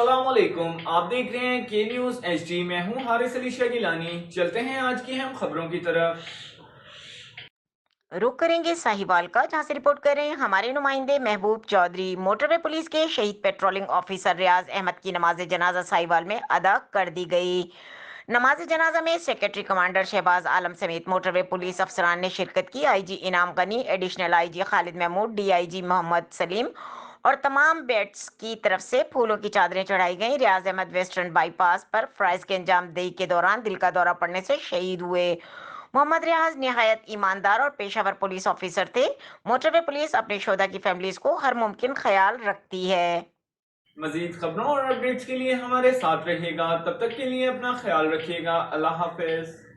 السلام علیکم، آپ دیکھ رہے ہیں کے نیوز ایچ ڈی۔ میں ہوں حارث علی شاہ گیلانی۔ چلتے ہیں آج کی اہم خبروں کی طرف۔ رخ کریں گے ساہیوال کا، جہاں سے رپورٹ کر رہے ہیں ہمارے نمائندے محبوب چودھری۔ موٹر وے پولیس کے شہید پیٹرولنگ آفیسر ریاض احمد کی نماز جنازہ ساہیوال میں ادا کر دی گئی۔ نماز جنازہ میں سیکرٹری کمانڈر شہباز عالم سمیت موٹر وے پولیس افسران نے شرکت کی۔ I G Inam Ghani, additional I G Khalid Mahmood, D I G Muhammad Saleem اور تمام بیٹس کی طرف سے پھولوں کی چادریں چڑھائی گئیں۔ ریاض احمد ویسٹرن بائی پاس پر فرائض کے انجام دہی کے دوران دل کا دورہ پڑنے سے شہید ہوئے۔ محمد ریاض نہایت ایماندار اور پیشہ ور پولیس آفیسر تھے۔ موٹر وے پولیس اپنے شہدا کی فیملیز کو ہر ممکن خیال رکھتی ہے۔ مزید خبروں اور اپڈیٹس کے لیے ہمارے ساتھ رہیے گا، تب تک کے لیے اپنا خیال رکھیے گا۔ اللہ حافظ۔